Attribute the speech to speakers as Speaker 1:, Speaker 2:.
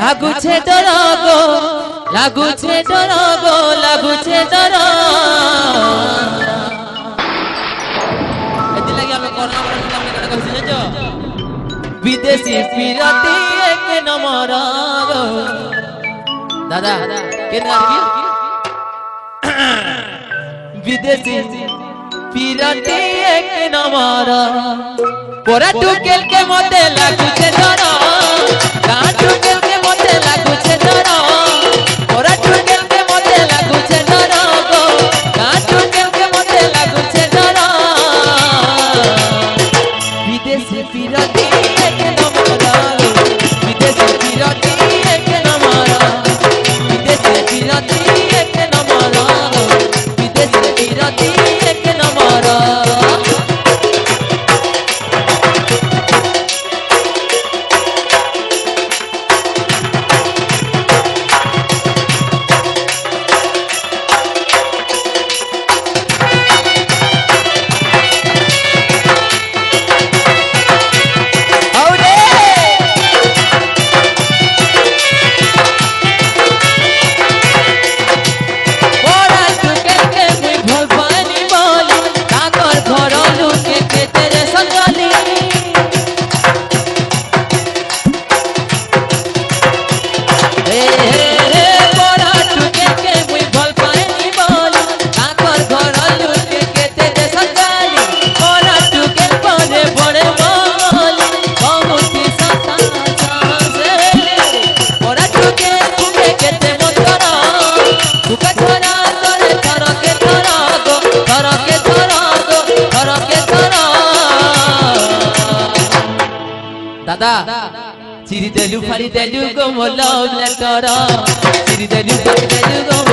Speaker 1: লাগুছে ডর গো লাগুছে ডর গো লাগুছে ডর এদি লাগি আমি করোনা পরে আমি কেন কইছি জানো বিদেশি পিরাতি এক নম্বর গো দাদা কেন গাবি বিদেশি পিরাতি এক নম্বর পোরা টুকেল কে মতে লাগুছে ডর গাঁ টুকেল কে মতে লাগুছে ডর পোরা টুকেল কে মতে লাগুছে ডর গো গাঁ টুকেল কে মতে লাগুছে ডর বিদেশি পিরাতি এক নম্বর বিদেশি পিরাতি এক নম্বর বিদেশি পিরাতি এক নম্বর বিদেশি পিরাতি এক নম্বর दादा चिरी देलु फाड़ी देलु गो मोला लेटर चिरी देलु फाड़ी देलु गो